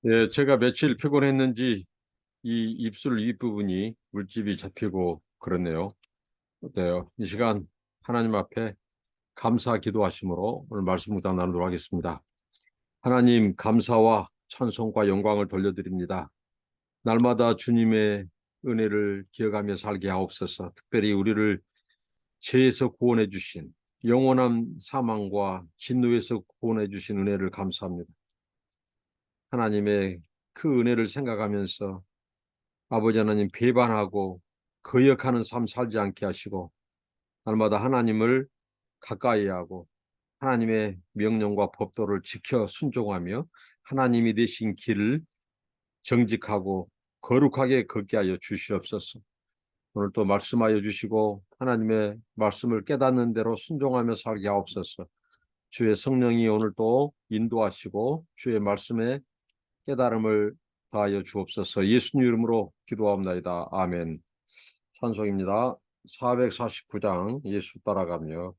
예, 제가 며칠 피곤했는지 이 입술 윗부분이 물집이 잡히고 그렇네요. 어때요? 이 시간 하나님 앞에 감사 기도하심으로 오늘 말씀 묵상 나누도록 하겠습니다. 하나님 감사와 찬송과 영광을 돌려드립니다. 날마다 주님의 은혜를 기억하며 살게 하옵소서. 특별히 우리를 죄에서 구원해 주신 영원한 사망과 진노에서 구원해 주신 은혜를 감사합니다. 하나님의 그 은혜를 생각하면서 아버지 하나님 배반하고 거역하는 삶 살지 않게 하시고 날마다 하나님을 가까이 하고 하나님의 명령과 법도를 지켜 순종하며 하나님이 되신 길을 정직하고 거룩하게 걷게 하여 주시옵소서. 오늘 또 말씀하여 주시고 하나님의 말씀을 깨닫는 대로 순종하며 살게 하옵소서. 주의 성령이 오늘 또 인도하시고 주의 말씀에 깨달음을 더하여 주옵소서. 예수님 이름으로 기도합니다. 아멘. 찬송입니다. 449장 예수 따라가며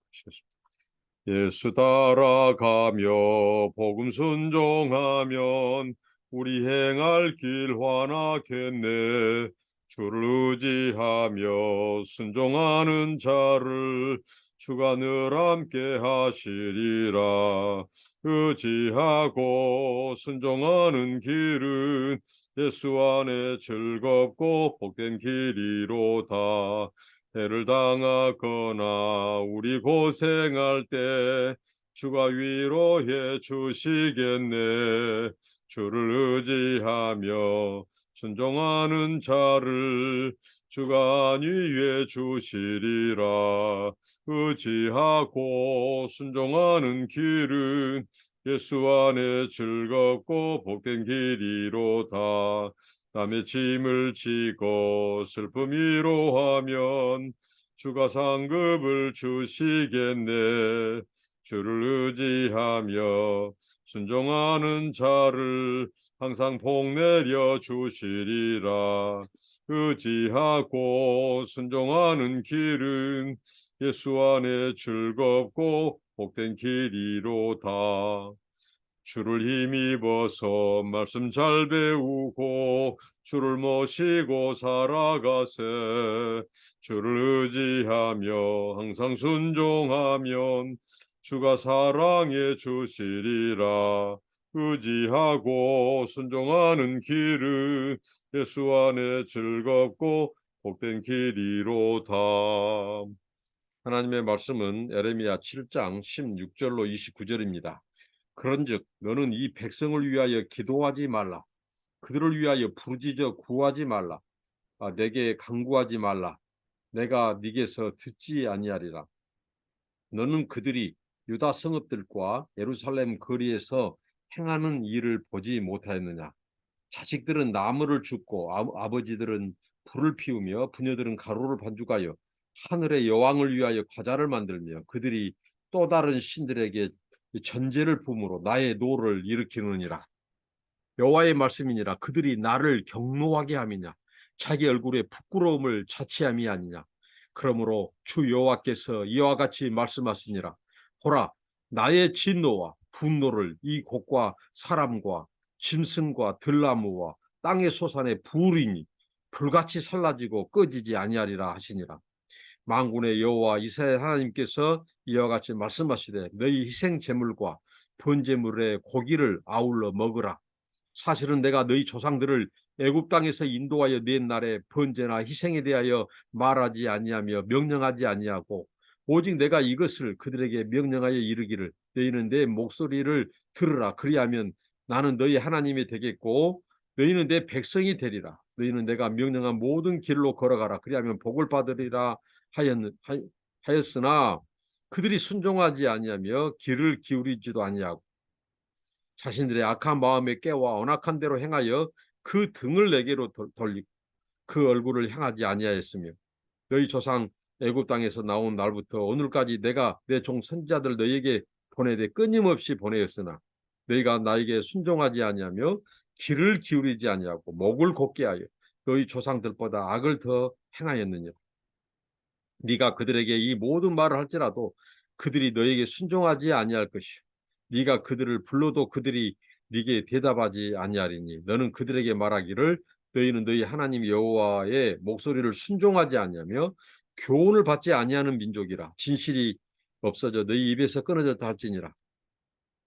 예수 따라가며 복음 순종하면 우리 행할 길 환하겠네. 주를 의지하며 순종하는 자를 주가 늘 함께 하시리라. 의지하고 순종하는 길은 예수 안에 즐겁고 복된 길이로다. 해를 당하거나 우리 고생할 때 주가 위로해 주시겠네. 주를 의지하며 순종하는 자를 주가 안위해 주시리라. 의지하고 순종하는 길은 예수 안에 즐겁고 복된 길이로다. 남의 짐을 지고 슬픔 위로하면 주가 상급을 주시겠네. 주를 의지하며 순종하는 자를 항상 복 내려 주시리라. 의지하고 순종하는 길은 예수 안에 즐겁고 복된 길이로다. 주를 힘입어서 말씀 잘 배우고 주를 모시고 살아가세. 주를 의지하며 항상 순종하면 주가 사랑해 주시리라. 의지하고 순종하는 길은 예수 안에 즐겁고 복된 길이로다. 하나님의 말씀은 에레미야 7장 16절로 29절입니다. 그런즉 너는 이 백성을 위하여 기도하지 말라. 그들을 위하여 부르짖어 구하지 말라. 내게 간구하지 말라. 내가 네게서 듣지 아니하리라. 너는 그들이 유다 성읍들과 예루살렘 거리에서 행하는 일을 보지 못하였느냐. 자식들은 나무를 줍고 아버지들은 불을 피우며 부녀들은 가루를 반죽하여 하늘의 여왕을 위하여 과자를 만들며 그들이 또 다른 신들에게 전제를 품으로 나의 노를 일으키느니라. 여호와의 말씀이니라. 그들이 나를 경노하게 함이냐. 자기 얼굴에 부끄러움을 자취함이 아니냐. 그러므로 주 여호와께서 이와 같이 말씀하시니라. 보라, 나의 진노와 분노를 이 곳과 사람과 짐승과 들나무와 땅의 소산에 부으리니 불같이 살라지고 꺼지지 아니하리라 하시니라. 만군의 여호와 이스라엘 하나님께서 이와 같이 말씀하시되 너희 희생 제물과 번제물의 고기를 아울러 먹으라. 사실은 내가 너희 조상들을 애굽 땅에서 인도하여 낸 날에 번제나 희생에 대하여 말하지 아니하며 명령하지 아니하고 오직 내가 이것을 그들에게 명령하여 이르기를 너희는 내 목소리를 들으라. 그리하면 나는 너희 하나님이 되겠고 너희는 내 백성이 되리라. 너희는 내가 명령한 모든 길로 걸어가라. 그리하면 복을 받으리라 하였으나 그들이 순종하지 아니하며 귀를 기울이지도 아니하고 자신들의 악한 마음에 깨와 언악한 대로 행하여 그 등을 내게로 돌리고 그 얼굴을 향하지 아니하였으며 너희 조상 애굽 땅에서 나온 날부터 오늘까지 내가 내 종 선지자들 너희에게 보내되 끊임없이 보내었으나 너희가 나에게 순종하지 아니하며 귀를 기울이지 아니하고 목을 곧게 하여 너희 조상들보다 악을 더 행하였느냐. 네가 그들에게 이 모든 말을 할지라도 그들이 너에게 순종하지 아니할 것이요 네가 그들을 불러도 그들이 네게 대답하지 아니하리니 너는 그들에게 말하기를 너희는 너희 하나님 여호와의 목소리를 순종하지 아니하며 교훈을 받지 아니하는 민족이라. 진실이 없어져 너희 입에서 끊어졌다 할지니라.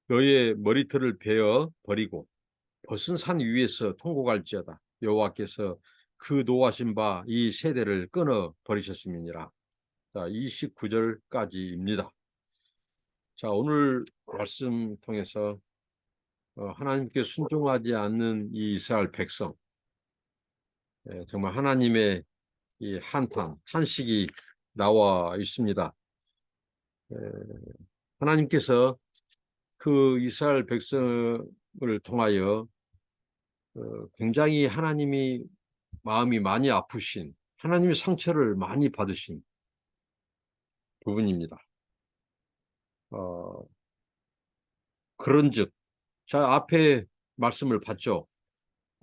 너희의 머리털을 베어 버리고 벗은 산 위에서 통곡할지어다. 여호와께서 그 노하신 바 이 세대를 끊어 버리셨음이니라. 자, 29절까지입니다. 자, 오늘 말씀 통해서 하나님께 순종하지 않는 이 이스라엘 백성, 정말 하나님의 이 한탄, 탄식이 나와 있습니다. 하나님께서 그 이스라엘 백성을 통하여 굉장히 하나님이 마음이 많이 아프신, 하나님의 상처를 많이 받으신 부분입니다. 그런즉, 자, 앞에 말씀을 봤죠.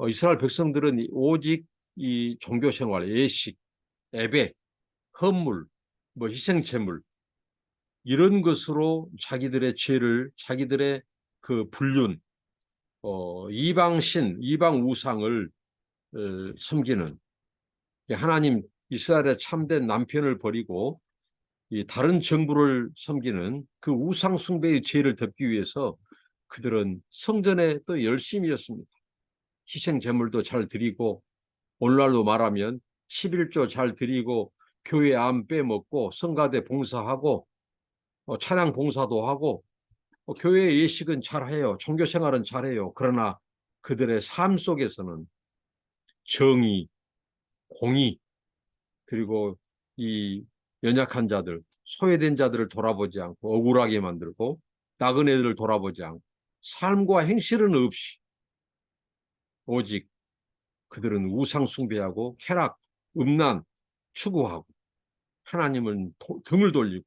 이스라엘 백성들은 오직 이 종교 생활, 예식, 예배, 헌물, 뭐 희생제물 이런 것으로 자기들의 죄를, 자기들의 그 불륜, 이방신, 이방 우상을 섬기는, 하나님 이스라엘의 참된 남편을 버리고 이 다른 정부를 섬기는 그 우상 숭배의 죄를 덮기 위해서 그들은 성전에 또 열심이었습니다. 희생 제물도 잘 드리고, 오늘날로 말하면 11조 잘 드리고, 교회 안 빼먹고, 성가대 봉사하고, 찬양 봉사도 하고, 교회 예식은 잘해요. 종교 생활은 잘해요. 그러나 그들의 삶 속에서는 정의, 공의, 그리고 이 연약한 자들, 소외된 자들을 돌아보지 않고 억울하게 만들고 나그네들을 돌아보지 않고 삶과 행실은 없이 오직 그들은 우상 숭배하고 쾌락, 음란 추구하고 하나님은 등을 돌리고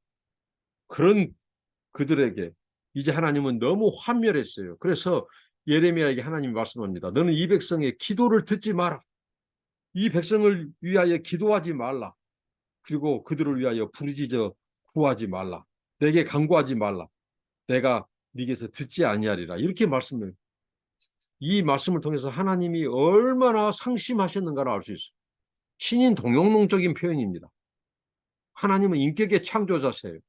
그런 그들에게 이제 하나님은 너무 환멸했어요. 그래서 예레미야에게 하나님이 말씀합니다. 너는 이 백성의 기도를 듣지 마라. 이 백성을 위하여 기도하지 말라. 그리고 그들을 위하여 부르짖어 구하지 말라. 내게 간구하지 말라. 내가 네게서 듣지 아니하리라. 이렇게 말씀을, 이 말씀을 통해서 하나님이 얼마나 상심하셨는가를 알 수 있어요. 신인 동영농적인 표현입니다. 하나님은 인격의 창조자세요.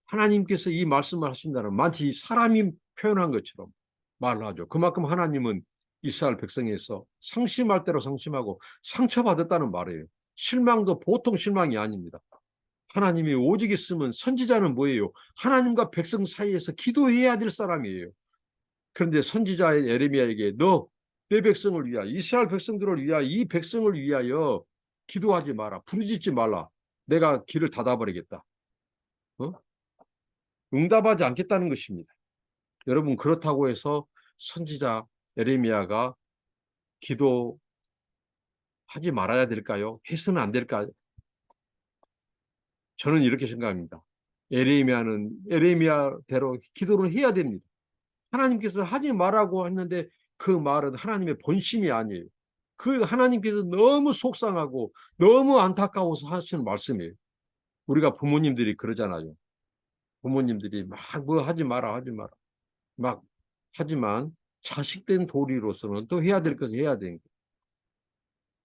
하나님께서 이 말씀을 하신다는 마치 사람이 표현한 것처럼 말을 하죠. 그만큼 하나님은 이스라엘 백성에서 상심할 대로 상심하고 상처받았다는 말이에요. 실망도 보통 실망이 아닙니다. 하나님이 오직 있으면 선지자는 뭐예요? 하나님과 백성 사이에서 기도해야 될 사람이에요. 그런데 선지자 예레미야에게 너 내 백성을 위하여, 이스라엘 백성들을 위하여, 이 백성을 위하여 기도하지 마라. 부르짖지 말라. 내가 길을 닫아버리겠다. 응답하지 않겠다는 것입니다. 여러분, 그렇다고 해서 선지자 예레미야가 기도하지 말아야 될까요? 해서는 안 될까요? 저는 이렇게 생각합니다. 예레미야는 예레미야대로 기도를 해야 됩니다. 하나님께서 하지 말라고 했는데 그 말은 하나님의 본심이 아니에요. 그 하나님께서 너무 속상하고 너무 안타까워서 하시는 말씀이에요. 우리가 부모님들이 그러잖아요. 부모님들이 막 뭐 하지 마라 하지 마라 막 하지만 자식된 도리로서는 또 해야 될 것을 해야 되는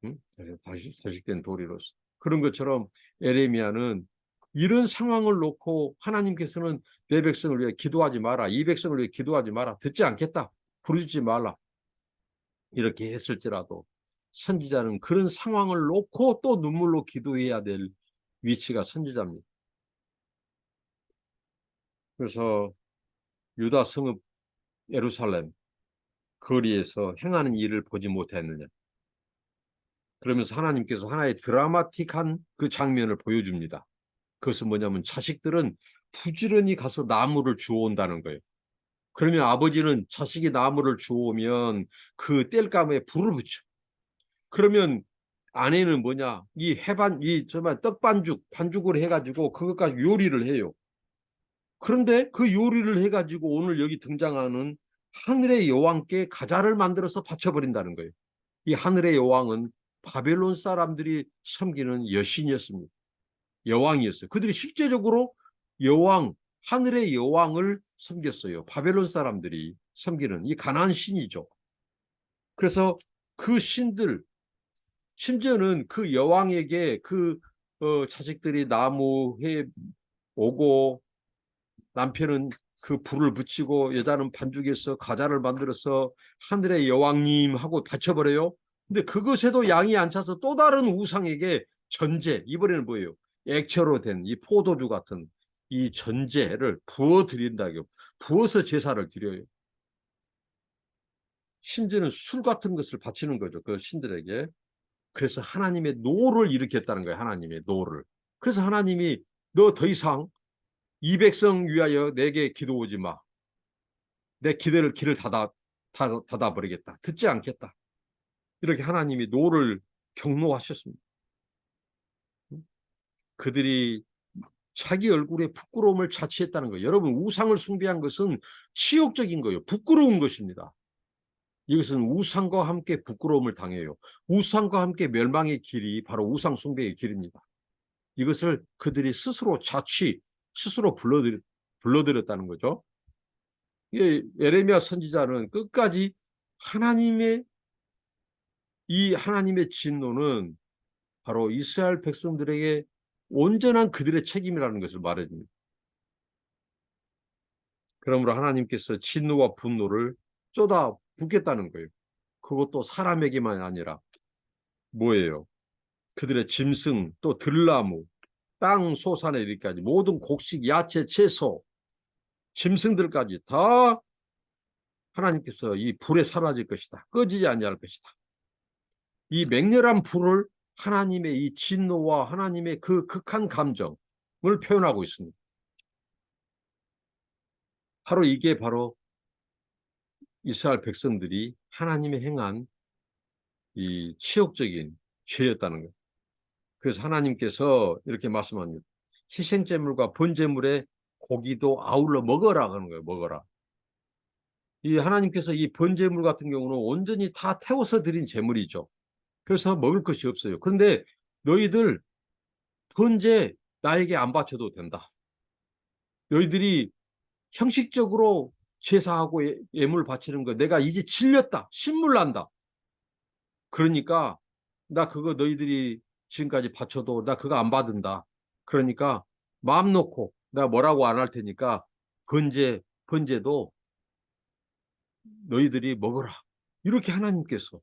거예요. 응? 자식된 도리로서. 그런 것처럼 에레미야는 이런 상황을 놓고 하나님께서는 내 백성을 위해 기도하지 마라. 이 백성을 위해 기도하지 마라. 듣지 않겠다. 부르짖지 말라. 이렇게 했을지라도 선지자는 그런 상황을 놓고 또 눈물로 기도해야 될 위치가 선지자입니다. 그래서 유다 성읍 예루살렘 거리에서 행하는 일을 보지 못했느냐. 그러면서 하나님께서 하나의 드라마틱한 그 장면을 보여줍니다. 그것은 뭐냐면 자식들은 부지런히 가서 나무를 주워온다는 거예요. 그러면 아버지는 자식이 나무를 주워오면 그 땔감에 불을 붙여. 그러면 아내는 뭐냐? 이 정말 반죽을 해가지고 그것까지 요리를 해요. 그런데 그 요리를 해가지고 오늘 여기 등장하는 하늘의 여왕께 가자를 만들어서 바쳐버린다는 거예요. 이 하늘의 여왕은 바벨론 사람들이 섬기는 여신이었습니다. 여왕이었어요. 그들이 실제적으로 여왕, 하늘의 여왕을 섬겼어요. 바벨론 사람들이 섬기는 이 가나안 신이죠. 그래서 그 신들, 심지어는 그 여왕에게 그 자식들이 나무에 오고 남편은 그 불을 붙이고 여자는 반죽해서 과자를 만들어서 하늘의 여왕님 하고 바쳐버려요. 근데 그것에도 양이 안 차서 또 다른 우상에게 전제, 이번에는 뭐예요? 액체로 된 이 포도주 같은 이 전제를 부어 드린다고, 부어서 제사를 드려요. 심지어는 술 같은 것을 바치는 거죠, 그 신들에게. 그래서 하나님의 노를 일으켰다는 거예요, 하나님의 노를. 그래서 하나님이 너 더 이상 이 백성 위하여 내게 기도 오지 마. 내 길을 닫아버리겠다. 듣지 않겠다. 이렇게 하나님이 노를 경노하셨습니다. 그들이 자기 얼굴에 부끄러움을 자취했다는 거예요. 여러분, 우상을 숭배한 것은 치욕적인 거예요. 부끄러운 것입니다. 이것은 우상과 함께 부끄러움을 당해요. 우상과 함께 멸망의 길이 바로 우상 숭배의 길입니다. 이것을 그들이 스스로 스스로 불러들였다는 거죠. 예레미야 선지자는 끝까지 하나님의 진노는 바로 이스라엘 백성들에게 온전한 그들의 책임이라는 것을 말해줍니다. 그러므로 하나님께서 진노와 분노를 쏟아붓겠다는 거예요. 그것도 사람에게만 아니라 뭐예요? 그들의 짐승, 또 들나무, 땅 소산에 이르기까지 모든 곡식, 야채, 채소, 짐승들까지 다 하나님께서 이 불에 사라질 것이다. 꺼지지 아니할 것이다. 이 맹렬한 불을 하나님의 이 진노와 하나님의 그 극한 감정을 표현하고 있습니다. 이게 바로 이스라엘 백성들이 하나님의 행한 이 치욕적인 죄였다는 거예요. 그래서 하나님께서 이렇게 말씀합니다. 희생제물과 번제물에 고기도 아울러 먹어라 하는 거예요. 먹어라. 이 하나님께서 이 번제물 같은 경우는 온전히 다 태워서 드린 제물이죠. 그래서 먹을 것이 없어요. 그런데 너희들 번제 나에게 안 바쳐도 된다. 너희들이 형식적으로 제사하고 예물 바치는 거 내가 이제 질렸다. 신물난다. 그러니까 나 그거 너희들이 지금까지 바쳐도 나 그거 안 받은다. 그러니까 마음 놓고 나 뭐라고 안 할 테니까 번제도 너희들이 먹어라. 이렇게 하나님께서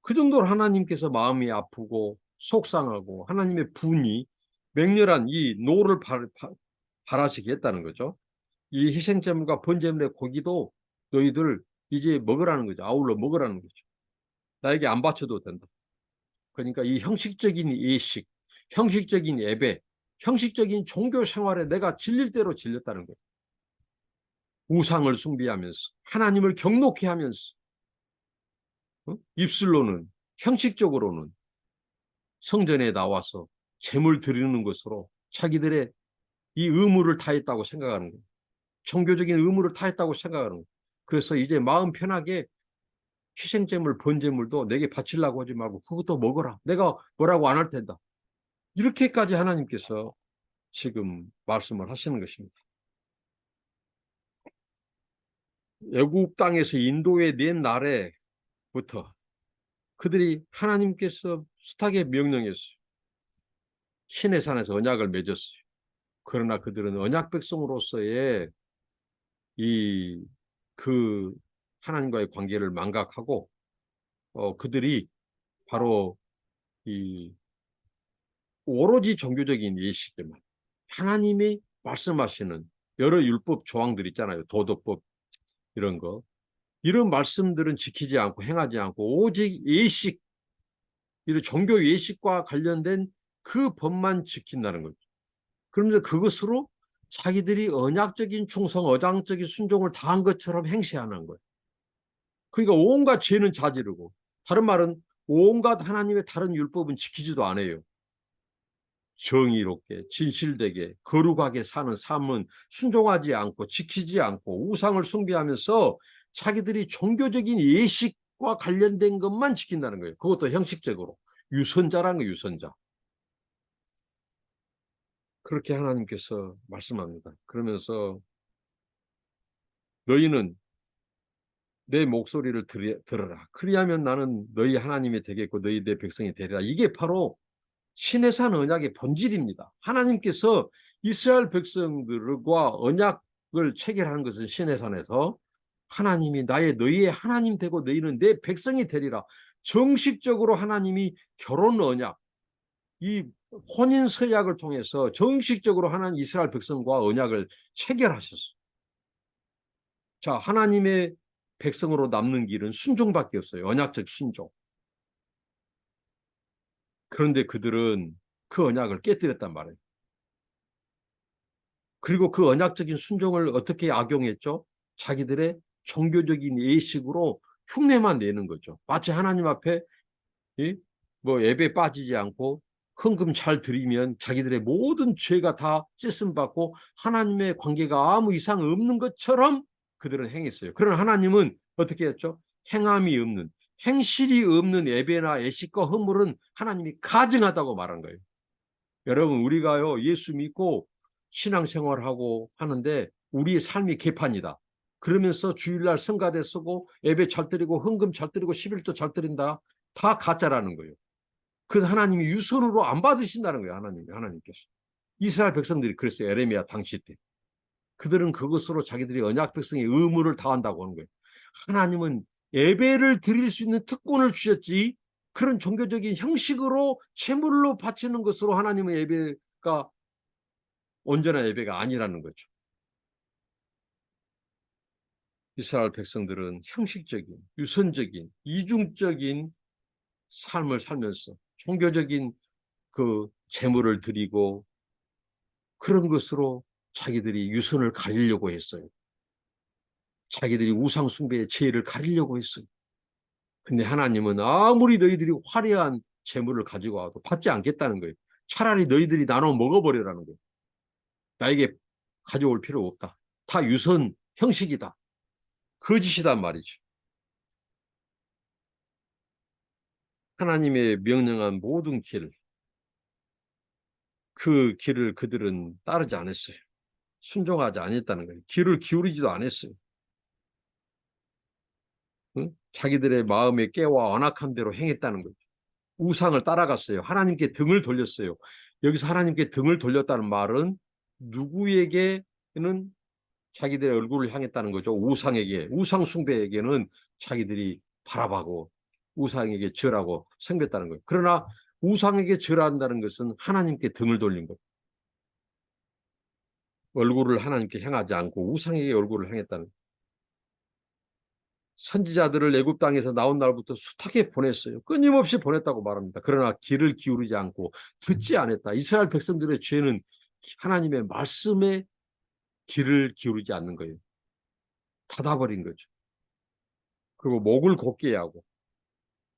그 정도로 하나님께서 마음이 아프고 속상하고 하나님의 분이 맹렬한 이 노를 발하시게 했다는 거죠. 이 희생제물과 번제물의 고기도 너희들 이제 먹으라는 거죠. 아울러 먹으라는 거죠. 나에게 안 바쳐도 된다. 그러니까 이 형식적인 예식, 형식적인 예배, 형식적인 종교 생활에 내가 질릴 대로 질렸다는 거예요. 우상을 숭배하면서 하나님을 경노케 하면서 입술로는 형식적으로는 성전에 나와서 제물 드리는 것으로 자기들의 이 의무를 다했다고 생각하는 거예요. 종교적인 의무를 다했다고 생각하는 거예요. 그래서 이제 마음 편하게 희생제물, 번제물도 내게 바치려고 하지 말고 그것도 먹어라. 내가 뭐라고 안 할 텐다. 이렇게까지 하나님께서 지금 말씀을 하시는 것입니다. 애굽 땅에서 인도에 낸 날에부터 그들이 하나님께서 숱하게 명령했어요. 시내산에서 언약을 맺었어요. 그러나 그들은 언약 백성으로서의 그 하나님과의 관계를 망각하고 그들이 바로 오로지 종교적인 예식에만 하나님이 말씀하시는 여러 율법 조항들 있잖아요. 도덕법 이런 거. 이런 말씀들은 지키지 않고 행하지 않고 오직 예식, 이런 종교 예식과 관련된 그 법만 지킨다는 거죠. 그러면서 그것으로 자기들이 언약적인 충성, 언약적인 순종을 다한 것처럼 행세하는 거예요. 그러니까 온갖 죄는 자지르고, 다른 말은 온갖 하나님의 다른 율법은 지키지도 않아요. 정의롭게 진실되게 거룩하게 사는 삶은 순종하지 않고 지키지 않고 우상을 숭배하면서 자기들이 종교적인 예식과 관련된 것만 지킨다는 거예요. 그것도 형식적으로 유선자라는 거예요. 유선자. 그렇게 하나님께서 말씀합니다. 그러면서 너희는 내 목소리를 들어라. 그리하면 나는 너희 하나님이 되겠고 너희 내 백성이 되리라. 이게 바로 신의 산 언약의 본질입니다. 하나님께서 이스라엘 백성들과 언약을 체결하는 것은 신의 산에서 하나님이 너희의 하나님 되고 너희는 내 백성이 되리라. 정식적으로 하나님이 결혼 언약, 이 혼인 서약을 통해서 정식적으로 하나님 이스라엘 백성과 언약을 체결하셨어요. 자, 하나님의 백성으로 남는 길은 순종밖에 없어요. 언약적 순종. 그런데 그들은 그 언약을 깨뜨렸단 말이에요. 그리고 그 언약적인 순종을 어떻게 악용했죠? 자기들의 종교적인 예식으로 흉내만 내는 거죠. 마치 하나님 앞에 뭐 예배 빠지지 않고 헌금 잘 드리면 자기들의 모든 죄가 다 씻음 받고 하나님의 관계가 아무 이상 없는 것처럼 그들은 행했어요. 그러나 하나님은 어떻게 했죠? 행함이 없는, 행실이 없는 예배나 예식과 헌물은 하나님이 가증하다고 말한 거예요. 여러분, 우리가요 예수 믿고 신앙생활하고 하는데 우리의 삶이 개판이다. 그러면서 주일날 성가대 쓰고 예배 잘 드리고 헌금 잘 드리고 11조 잘 드린다. 다 가짜라는 거예요. 그래서 하나님이 유선으로 안 받으신다는 거예요. 하나님께서. 이스라엘 백성들이 그랬어요. 에레미야 당시 때. 그들은 그것으로 자기들이 언약 백성의 의무를 다한다고 하는 거예요. 하나님은 예배를 드릴 수 있는 특권을 주셨지 그런 종교적인 형식으로 제물로 바치는 것으로 하나님의 예배가 온전한 예배가 아니라는 거죠. 이스라엘 백성들은 형식적인, 유선적인, 이중적인 삶을 살면서 종교적인 그 제물을 드리고 그런 것으로 자기들이 유선을 가리려고 했어요. 자기들이 우상 숭배의 죄를 가리려고 했어요. 근데 하나님은 아무리 너희들이 화려한 재물을 가지고 와도 받지 않겠다는 거예요. 차라리 너희들이 나눠 먹어버리라는 거예요. 나에게 가져올 필요 없다. 다 유선 형식이다. 거짓이단 말이죠. 하나님의 명령한 모든 길, 그 길을 그들은 따르지 않았어요. 순종하지 않았다는 거예요. 귀를 기울이지도 않았어요. 응? 자기들의 마음에 깨와 완악한 대로 행했다는 거죠. 우상을 따라갔어요. 하나님께 등을 돌렸어요. 여기서 하나님께 등을 돌렸다는 말은 누구에게는 자기들의 얼굴을 향했다는 거죠. 우상에게, 우상 숭배에게는 자기들이 바라보고 우상에게 절하고 섬겼다는 거예요. 그러나 우상에게 절한다는 것은 하나님께 등을 돌린 거예요. 얼굴을 하나님께 향하지 않고 우상에게 얼굴을 향했다는 거예요. 선지자들을 애굽 땅에서 나온 날부터 숱하게 보냈어요. 끊임없이 보냈다고 말합니다. 그러나 귀를 기울이지 않고 듣지 않았다. 이스라엘 백성들의 죄는 하나님의 말씀에 귀를 기울이지 않는 거예요. 닫아버린 거죠. 그리고 목을 곧게 하고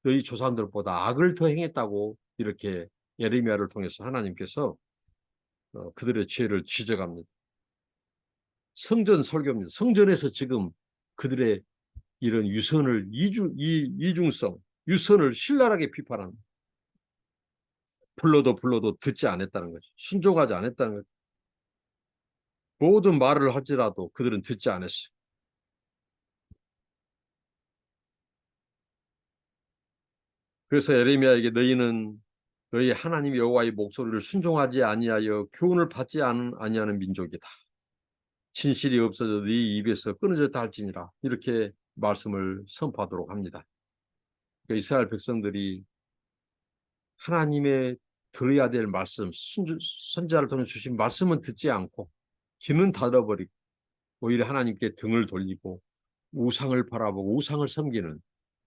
너희 조상들보다 악을 더 행했다고 이렇게 예레미야를 통해서 하나님께서 그들의 죄를 지적합니다. 성전 설교입니다. 성전에서 지금 그들의 이런 유선을 이중성, 유선을 신랄하게 비판합니다. 불러도 듣지 않았다는 거죠. 순종하지 않았다는 거죠. 모든 말을 할지라도 그들은 듣지 않았어요. 그래서 예레미야에게 너희는 너희 하나님 여호와의 목소리를 순종하지 아니하여 교훈을 받지 아니하는 민족이다. 진실이 없어져 네 입에서 끊어졌다 할지니라. 이렇게 말씀을 선포하도록 합니다. 그러니까 이스라엘 백성들이 하나님의 들어야 될 말씀, 선지자를 통해 주신 말씀은 듣지 않고 귀는 닫아버리고 오히려 하나님께 등을 돌리고 우상을 바라보고 우상을 섬기는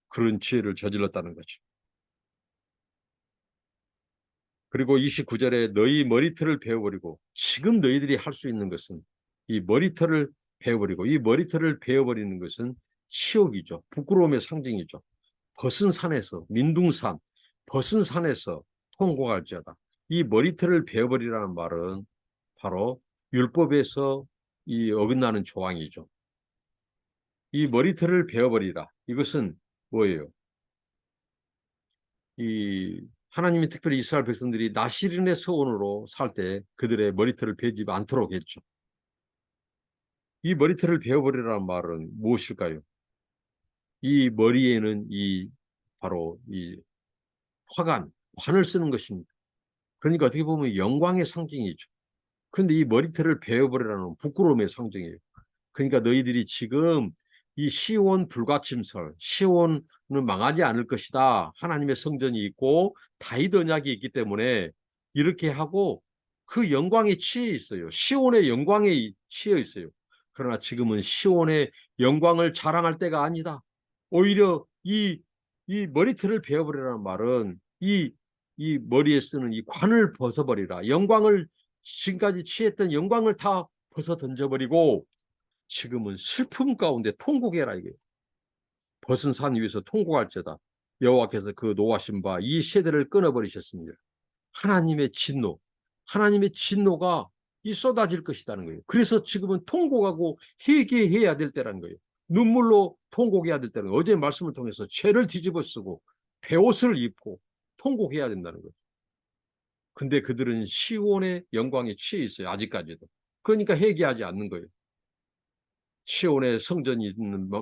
그런 죄를 저질렀다는 거죠. 그리고 29절에 너희 머리털을 베어버리고 지금 너희들이 할 수 있는 것은 이 머리털을 베어버리고 이 머리털을 베어버리는 것은 치욕이죠. 부끄러움의 상징이죠. 벗은 산에서 민둥산 벗은 산에서 통곡할지어다. 이 머리털을 베어버리라는 말은 바로 율법에서 이 어긋나는 조항이죠. 이 머리털을 베어버리라. 이것은 뭐예요? 이 하나님이 특별히 이스라엘 백성들이 나시린의 서원으로 살 때 그들의 머리털을 베지 않도록 했죠. 이 머리털을 베어버리라는 말은 무엇일까요? 이 머리에는 바로 이 관을 쓰는 것입니다. 그러니까 어떻게 보면 영광의 상징이죠. 그런데 이 머리털을 베어버리라는 부끄러움의 상징이에요. 그러니까 너희들이 지금 이 시온 불가침설, 시온은 망하지 않을 것이다. 하나님의 성전이 있고 다윗 언약이 있기 때문에 이렇게 하고 그 영광에 취해 있어요. 시온의 영광에 취해 있어요. 그러나 지금은 시온의 영광을 자랑할 때가 아니다. 오히려 이 머리털을 베어버리라는 말은 이 머리에 쓰는 이 관을 벗어버리라. 영광을 지금까지 취했던 영광을 다 벗어 던져버리고 지금은 슬픔 가운데 통곡해라 이게. 벗은 산 위에서 통곡할지어다. 여호와께서 그 노하신 바 이 세대를 끊어버리셨습니다. 하나님의 진노, 하나님의 진노가 쏟아질 것이라는 거예요. 그래서 지금은 통곡하고 회개해야 될 때라는 거예요. 눈물로 통곡해야 될 때는 어제 말씀을 통해서 죄를 뒤집어 쓰고 베옷을 입고 통곡해야 된다는 거예요. 근데 그들은 시온의 영광에 취해 있어요. 아직까지도. 그러니까 회개하지 않는 거예요. 시온의 성전이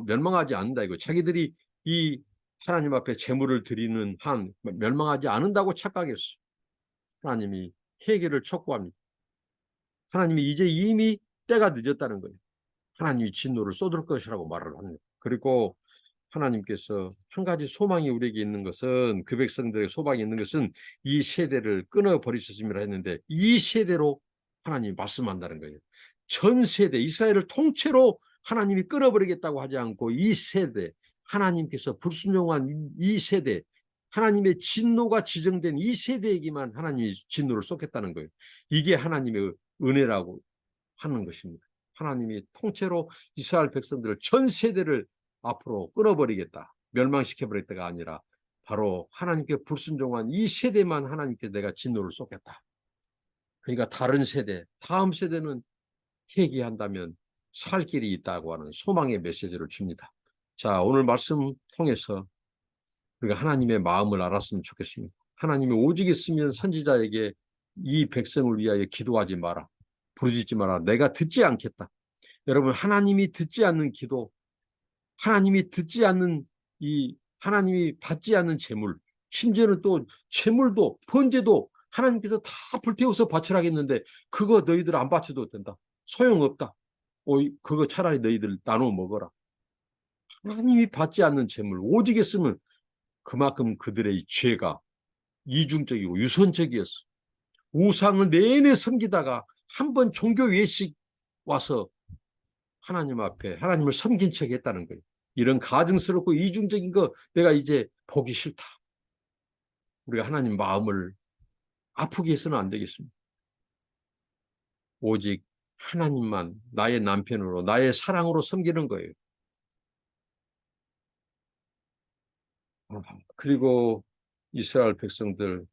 멸망하지 않는다 이거. 자기들이 이 하나님 앞에 제물을 드리는 한 멸망하지 않는다고 착각했어. 하나님이 회개를 촉구합니다. 하나님이 이제 이미 때가 늦었다는 거예요. 하나님이 진노를 쏟을 것이라고 말을 합니다. 그리고 하나님께서 한 가지 소망이 우리에게 있는 것은 그 백성들의 소망이 있는 것은 이 세대를 끊어버리셨음이라 했는데 이 세대로 하나님이 말씀한다는 거예요. 전 세대 이스라엘을 통째로 하나님이 끊어버리겠다고 하지 않고 이 세대 하나님께서 불순종한 이 세대 하나님의 진노가 지정된 이 세대에게만 하나님이 진노를 쏟겠다는 거예요. 이게 하나님의 은혜라고 하는 것입니다. 하나님이 통째로 이스라엘 백성들을 전 세대를 앞으로 끊어버리겠다. 멸망시켜버리겠다가 아니라 바로 하나님께 불순종한 이 세대만 하나님께 내가 진노를 쏟겠다. 그러니까 다른 세대, 다음 세대는 회개한다면 살 길이 있다고 하는 소망의 메시지를 줍니다. 자, 오늘 말씀 통해서 우리가 하나님의 마음을 알았으면 좋겠습니다. 하나님이 오직 있으면 선지자에게 이 백성을 위하여 기도하지 마라. 부르짖지 마라. 내가 듣지 않겠다. 여러분, 하나님이 듣지 않는 기도, 하나님이 듣지 않는 하나님이 받지 않는 재물, 심지어는 또 재물도 번제도 하나님께서 다 불태워서 바치라겠는데 그거 너희들 안 바쳐도 된다. 소용없다. 그거 차라리 너희들 나눠 먹어라. 하나님이 받지 않는 재물 오직 했으면 그만큼 그들의 죄가 이중적이고 유선적이었어. 우상을 내내 섬기다가 한번 종교 외식 와서 하나님 앞에 하나님을 섬긴 척 했다는 거예요. 이런 가증스럽고 이중적인 거 내가 이제 보기 싫다. 우리가 하나님 마음을 아프게 해서는 안 되겠습니다. 오직 하나님만 나의 남편으로 나의 사랑으로 섬기는 거예요. 그리고 이스라엘 백성들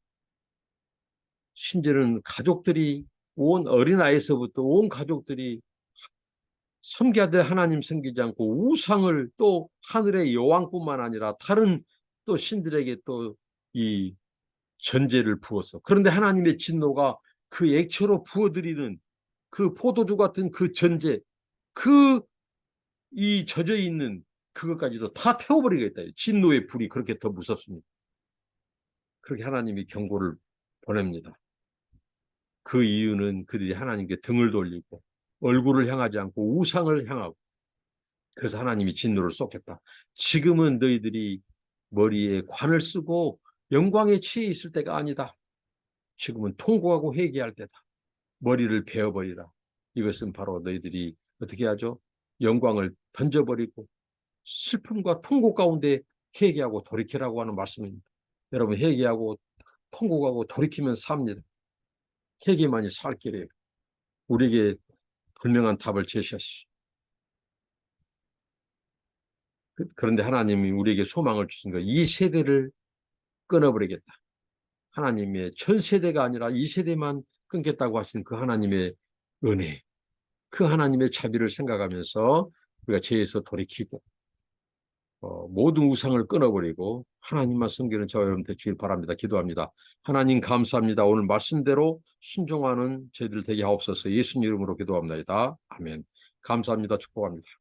심지어는 가족들이 온 어린아이에서부터 온 가족들이 섬겨야 될 하나님 섬기지 않고 우상을 또 하늘의 여왕뿐만 아니라 다른 또 신들에게 또 이 전제를 부어서 그런데 하나님의 진노가 그 액체로 부어드리는 그 포도주 같은 그 전제 그 이 젖어 있는 그것까지도 다 태워버리겠다. 진노의 불이 그렇게 더 무섭습니다. 그렇게 하나님이 경고를 보냅니다. 그 이유는 그들이 하나님께 등을 돌리고 얼굴을 향하지 않고 우상을 향하고 그래서 하나님이 진노를 쏟겠다. 지금은 너희들이 머리에 관을 쓰고 영광에 취해 있을 때가 아니다. 지금은 통곡하고 회개할 때다. 머리를 베어버리라. 이것은 바로 너희들이 어떻게 하죠? 영광을 던져버리고 슬픔과 통곡 가운데 회개하고 돌이키라고 하는 말씀입니다. 여러분 회개하고 통곡하고 돌이키면 삽니다. 회개만이 살 길이에요. 우리에게 분명한 답을 제시하시. 그런데 하나님이 우리에게 소망을 주신 거예요. 이 세대를 끊어버리겠다. 하나님의 전 세대가 아니라 이 세대만 끊겠다고 하신 그 하나님의 은혜, 그 하나님의 자비를 생각하면서 우리가 죄에서 돌이키고 모든 우상을 끊어버리고 하나님만 섬기는 저와 여러분 되시길 바랍니다. 기도합니다. 하나님 감사합니다. 오늘 말씀대로 순종하는 저희들 되게 하옵소서. 예수님 이름으로 기도합니다. 아멘. 감사합니다. 축복합니다.